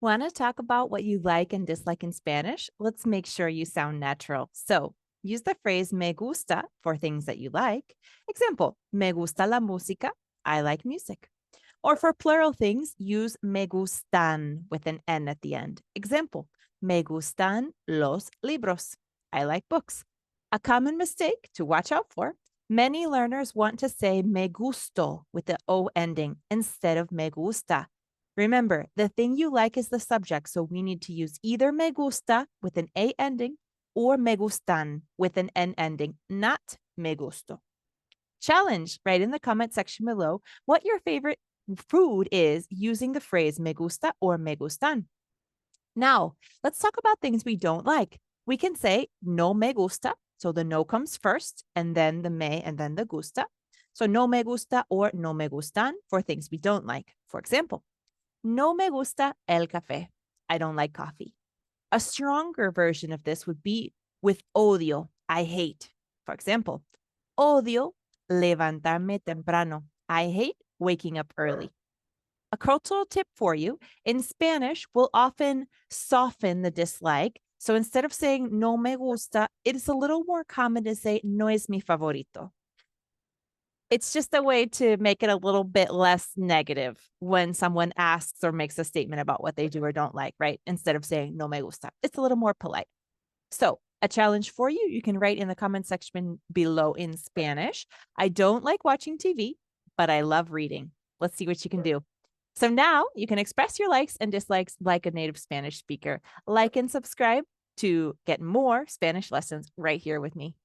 Want to talk about what you like and dislike in Spanish? Let's make sure you sound natural. So, use the phrase me gusta for things that you like. Example, me gusta la música. I like music. Or for plural things, use me gustan with an N at the end. Example, me gustan los libros. I like books. A common mistake to watch out for. Many learners want to say me gusto with the O ending instead of me gusta. Remember, the thing you like is the subject, so we need to use either me gusta with an A ending or me gustan with an N ending, not me gusto. Challenge, write in the comment section below what your favorite food is using the phrase me gusta or me gustan. Now, let's talk about things we don't like. We can say no me gusta, so the no comes first, and then the me, and then the gusta. So no me gusta or no me gustan for things we don't like. For example, no me gusta el café. I don't like coffee. A stronger version of this would be with odio. I hate. For example, odio levantarme temprano. I hate waking up early. A cultural tip for you, in Spanish, we'll often soften the dislike. So instead of saying no me gusta, it is a little more common to say no es mi favorito. It's just a way to make it a little bit less negative when someone asks or makes a statement about what they do or don't like, right? Instead of saying no me gusta, it's a little more polite. So, a challenge for you, you can write in the comment section below in Spanish. I don't like watching TV, but I love reading. Let's see what you can do. So now you can express your likes and dislikes like a native Spanish speaker. Like and subscribe to get more Spanish lessons right here with me.